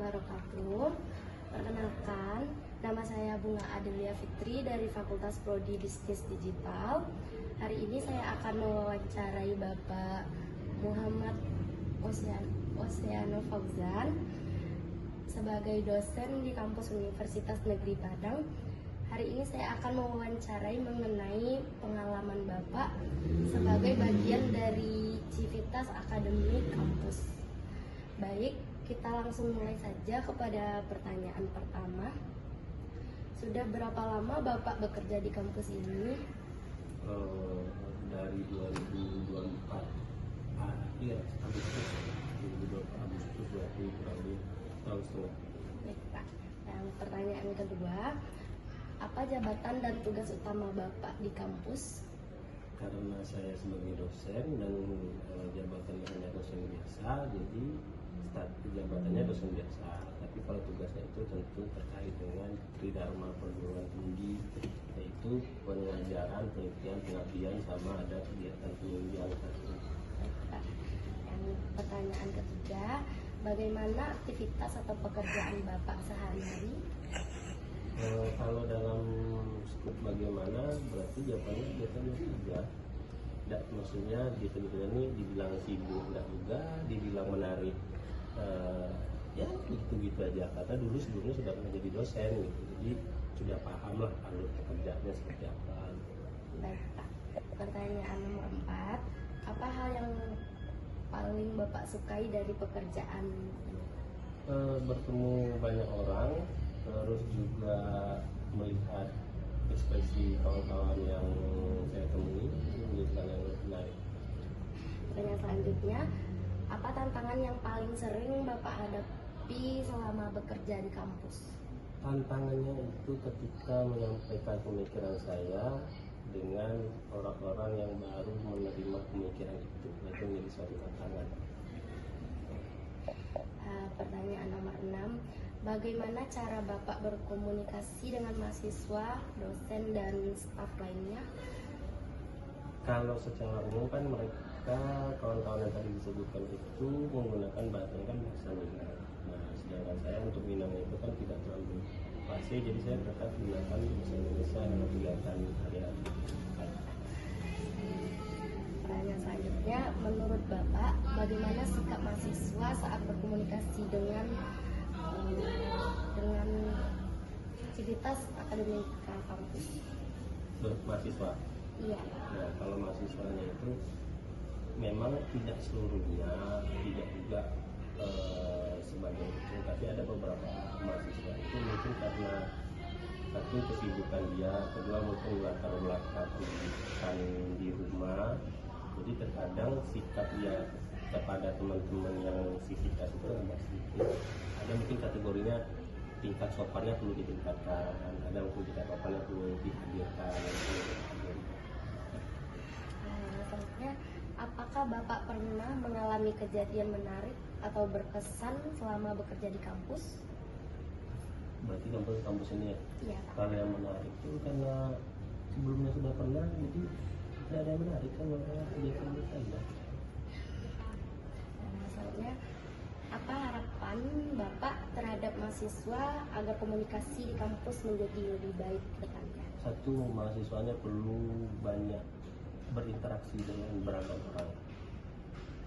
wabarakatuh. Perkenalkan, nama saya Bunga Adelia Fitri dari Fakultas Prodi Bisnis Digital. Hari ini saya akan mewawancarai Bapak Muhammad Oseano Fauzan sebagai dosen di kampus Universitas Negeri Padang. Hari ini saya akan mewawancarai mengenai pengalaman Bapak sebagai bagian dari Civitas Akademik Kampus. Baik, kita langsung mulai saja kepada pertanyaan pertama. Sudah berapa lama Bapak bekerja di kampus ini? Dari 2024 akhir Agustus 2024 berarti kurang lebih tahun setengah. Baik Pak. Yang pertanyaan kedua, apa jabatan dan tugas utama Bapak di kampus? Karena saya sebagai dosen dan jabatannya hanya dosen biasa, jadi jabatannya dosen biasa. Tapi kalau tugasnya itu tentu terkait dengan tridharma perguruan tinggi, yaitu pengajaran, penelitian, pengabdian, sama ada kegiatan penunjang. Baik Pak. Yang pertanyaan ketiga, bagaimana aktivitas atau pekerjaan Bapak sehari-hari? Kalau dalam skup bagaimana, berarti jawabannya biasanya juga. Tidak, maksudnya gitu-gitu ini dibilang sibuk, tidak juga dibilang menarik. Ya gitu-gitu aja, karena dulu sebelumnya sudah pernah jadi dosen gitu, jadi sudah paham lah alur pekerjaannya seperti apa. Baik Pak. Pertanyaan nomor 4, apa hal yang paling Bapak sukai dari pekerjaan? Bertemu banyak orang, terus juga melihat ekspresi kawan-kawan yang saya temui, itu menjadi hal yang menarik. Pertanyaan selanjutnya, apa tantangan yang paling sering Bapak hadapi selama bekerja di kampus? Tantangannya itu ketika menyampaikan pemikiran saya dengan orang-orang yang baru menerima pemikiran itu menjadi suatu tantangan. Pertanyaan nomor 6, bagaimana cara Bapak berkomunikasi dengan mahasiswa, dosen, dan staf lainnya? Kalau secara umum kan mereka, kawan-kawan yang tadi disebutkan itu menggunakan bahasa kan bahasa Minang. Nah, sedangkan saya untuk Minang itu kan tidak terlalu fasih, jadi saya tetap gunakan bahasa Indonesia dalam kegiatan hari-hari. Pertanyaan selanjutnya, menurut Bapak, bagaimana sikap mahasiswa saat berkomunikasi dengan Civitas Akademik Kampus? Mahasiswa. Iya. Nah, kalau mahasiswanya itu memang tidak seluruhnya, tidak juga sebagai itu, tapi ada beberapa mahasiswa itu mungkin karena satu kesibukan dia, kedua mungkin latar belakang pendidikan di rumah, jadi terkadang sikap dia kepada teman-teman yang civitas itu agak sedikit, ada mungkin kategorinya tingkat sopannya perlu ditingkatkan, ada mungkin tingkat sopannya perlu dihadirkan. Selanjutnya, apakah Bapak pernah mengalami kejadian menarik atau berkesan selama bekerja di kampus? Berarti kampus ini ya? Iya Pak. Kalau yang menarik itu karena sebelumnya sudah pernah, jadi tidak ada yang menarik kan, makanya kegiatan saja. Selanjutnya, apa harapan Bapak terhadap mahasiswa agar komunikasi di kampus menjadi lebih baik ke depannya? Satu, mahasiswanya perlu banyak berinteraksi dengan beragam orang,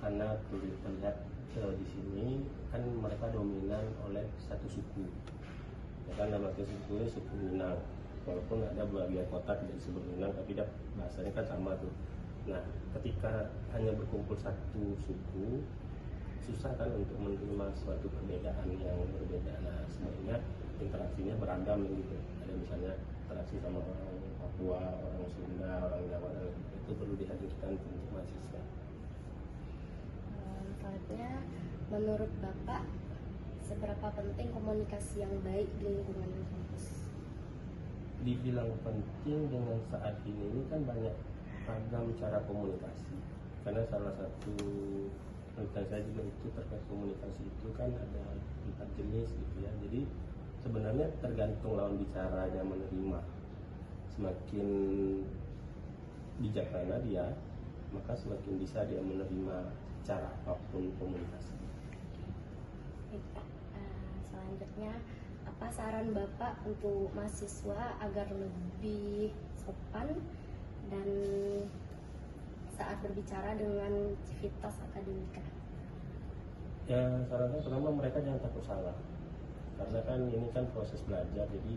karena terlihat di sini kan mereka dominan oleh satu suku, ya kan, nama sukunya suku Minang, walaupun ada bagian kota tidak disebut Minang, tapi bahasanya kan sama tuh. Nah, ketika hanya berkumpul satu suku, susah kan untuk menerima suatu perbedaan yang berbeda. Nah, sebenarnya interaksinya beragam gitu. Ada misalnya interaksi sama orang Papua, orang Sunda, orang Jawa, itu perlu dihadirkan untuk mahasiswa. Selanjutnya, menurut Bapak, seberapa penting komunikasi yang baik di lingkungan kampus? Dibilang penting dengan saat ini kan banyak ragam cara komunikasi. Karena salah satu penelitian saya juga itu terkait komunikasi itu kan ada 4 jenis gitu ya. Jadi sebenarnya tergantung lawan bicaranya menerima. Semakin bijaksana dia, maka semakin bisa dia menerima cara apapun komunikasi. selanjutnya, apa saran Bapak untuk mahasiswa agar lebih sopan dan saat berbicara dengan civitas akademika? Ya, sarannya pertama mereka jangan takut salah, karena kan ini kan proses belajar, jadi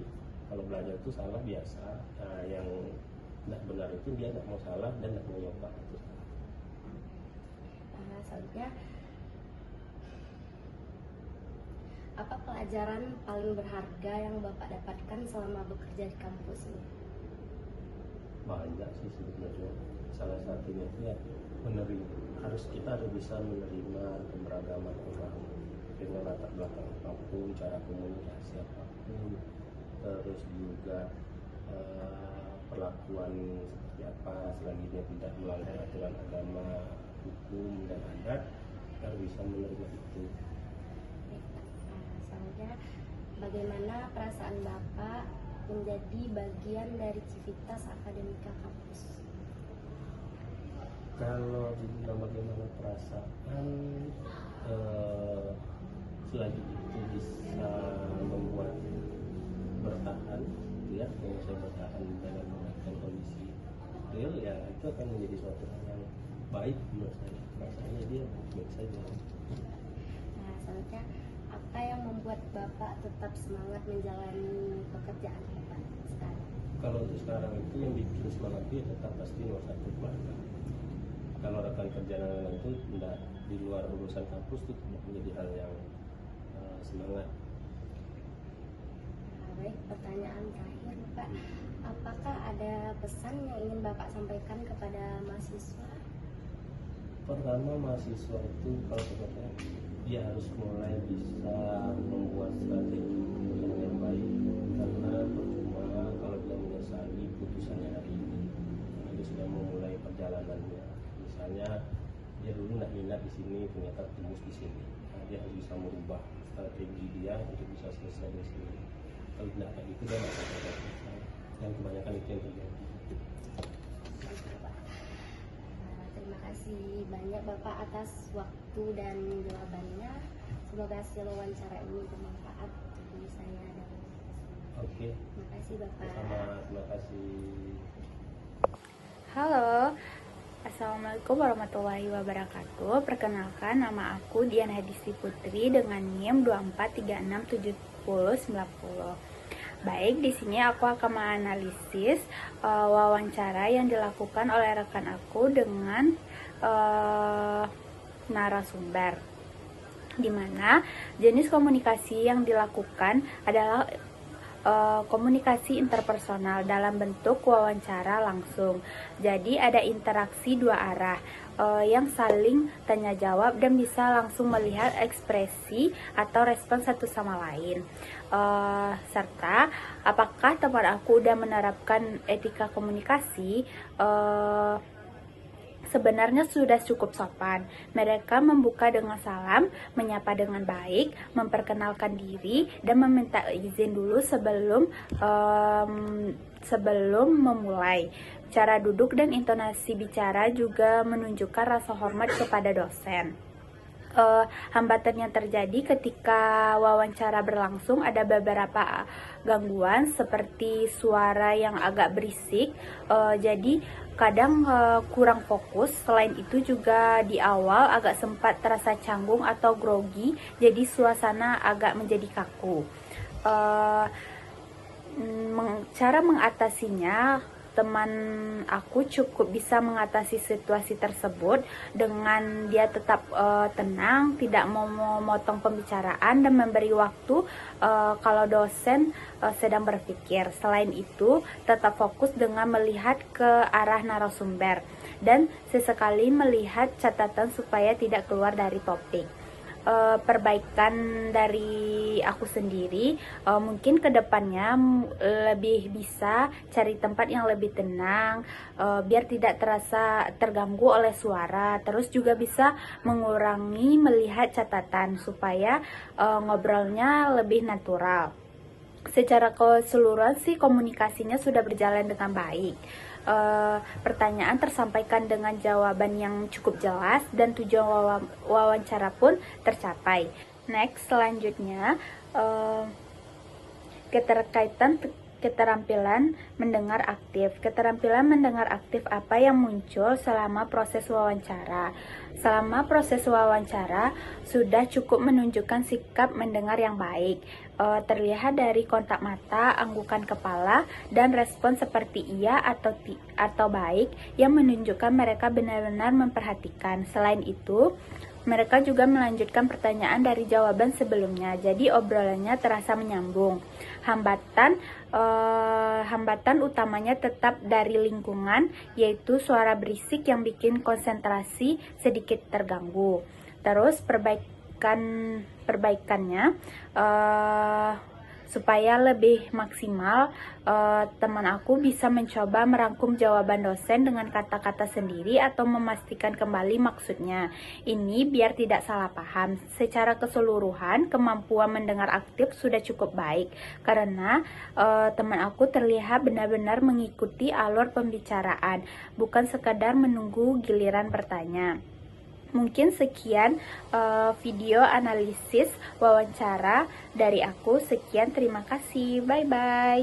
kalau belajar itu salah biasa. Nah, yang tidak benar itu dia tidak mau salah dan tidak mau nyoba itu. Selanjutnya, apa pelajaran paling berharga yang Bapak dapatkan selama bekerja di kampus ini? Banyak sih sebenarnya. Salah satunya itu ya kita harus bisa menerima keberagaman orang dengan latar belakang apapun, cara komunikasi apapun, terus juga perlakuan seperti apa selagi dia tidak melanggar aturan agama, hukum dan adat, kita harus bisa menerima itu. Selanjutnya, bagaimana perasaan Bapak menjadi bagian dari civitas akademika kampus? Kalau dibilang bagaimana perasaan, selagi itu bisa membuat bertahan, ya, kalau saya bertahan dalam menghadapi kondisi real, ya itu akan menjadi suatu hal yang baik menurut saya. Rasanya dia baik saja. Selanjutnya, apa yang membuat Bapak tetap semangat menjalani pekerjaan Bapak sekarang? Kalau untuk sekarang itu yang bikin semangat dia tetap pasti nomor satu keluarga. Kalau rekan kerja itu tidak di luar urusan kampus itu tidak menjadi hal yang semangat. Baik, pertanyaan terakhir Bapak, apakah ada pesan yang ingin Bapak sampaikan kepada mahasiswa? Pertama, mahasiswa itu kalau sebenarnya dia harus mulai bisa membuat strategi yang baik, karena percuma kalau dia menyesali putusannya hari ini karena dia sudah memulai perjalanannya. Misalnya dia dulu nak minat di sini, ternyata tembus di sini. Nah, dia harus bisa merubah strategi dia untuk bisa selesai di sini. Kalau tidak kayak gitu dia nggak akan selesai. Dan kebanyakan itu yang terjadi. Terima kasih banyak Bapak atas waktu dan jawabannya. Semoga hasil wawancara ini bermanfaat bagi saya dan Oke. terima kasih Bapak. Terima kasih. Halo, Assalamualaikum warahmatullahi wabarakatuh. Perkenalkan, nama aku Dian Hadisti Putri dengan NIM 24367090. Baik, di sini aku akan menganalisis wawancara yang dilakukan oleh rekan aku dengan narasumber, di mana jenis komunikasi yang dilakukan adalah komunikasi interpersonal dalam bentuk wawancara langsung. Jadi ada interaksi dua arah yang saling tanya jawab dan bisa langsung melihat ekspresi atau respon satu sama lain. Serta apakah teman aku udah menerapkan etika komunikasi? Sebenarnya sudah cukup sopan. Mereka membuka dengan salam, menyapa dengan baik, memperkenalkan diri, dan meminta izin dulu sebelum memulai. Cara duduk dan intonasi bicara juga menunjukkan rasa hormat kepada dosen. Hambatan yang terjadi ketika wawancara berlangsung ada beberapa gangguan seperti suara yang agak berisik, jadi kadang kurang fokus. Selain itu juga di awal agak sempat terasa canggung atau grogi, jadi suasana agak menjadi kaku. Cara mengatasinya, teman aku cukup bisa mengatasi situasi tersebut dengan dia tetap tenang, tidak mau memotong pembicaraan dan memberi waktu kalau dosen sedang berpikir. Selain itu, tetap fokus dengan melihat ke arah narasumber dan sesekali melihat catatan supaya tidak keluar dari topik. Perbaikan dari aku sendiri, mungkin kedepannya lebih bisa cari tempat yang lebih tenang, biar tidak terasa terganggu oleh suara. Terus juga bisa mengurangi melihat catatan supaya ngobrolnya lebih natural. Secara keseluruhan sih komunikasinya sudah berjalan dengan baik. Pertanyaan tersampaikan dengan jawaban yang cukup jelas dan tujuan wawancara pun tercapai. Next, selanjutnya eh, keterampilan mendengar aktif. Keterampilan mendengar aktif apa yang muncul selama proses wawancara? Selama proses wawancara sudah cukup menunjukkan sikap mendengar yang baik. Terlihat dari kontak mata, anggukan kepala, dan respon seperti iya atau baik yang menunjukkan mereka benar-benar memperhatikan. Selain itu, mereka juga melanjutkan pertanyaan dari jawaban sebelumnya, jadi obrolannya terasa menyambung. Hambatan utamanya tetap dari lingkungan, yaitu suara berisik yang bikin konsentrasi sedikit terganggu. Terus perbaikannya supaya lebih maksimal, teman aku bisa mencoba merangkum jawaban dosen dengan kata-kata sendiri atau memastikan kembali maksudnya. Ini biar tidak salah paham. Secara keseluruhan, kemampuan mendengar aktif sudah cukup baik karena teman aku terlihat benar-benar mengikuti alur pembicaraan, bukan sekadar menunggu giliran bertanya. Mungkin sekian video analisis wawancara dari aku. Sekian, terima kasih. Bye-bye.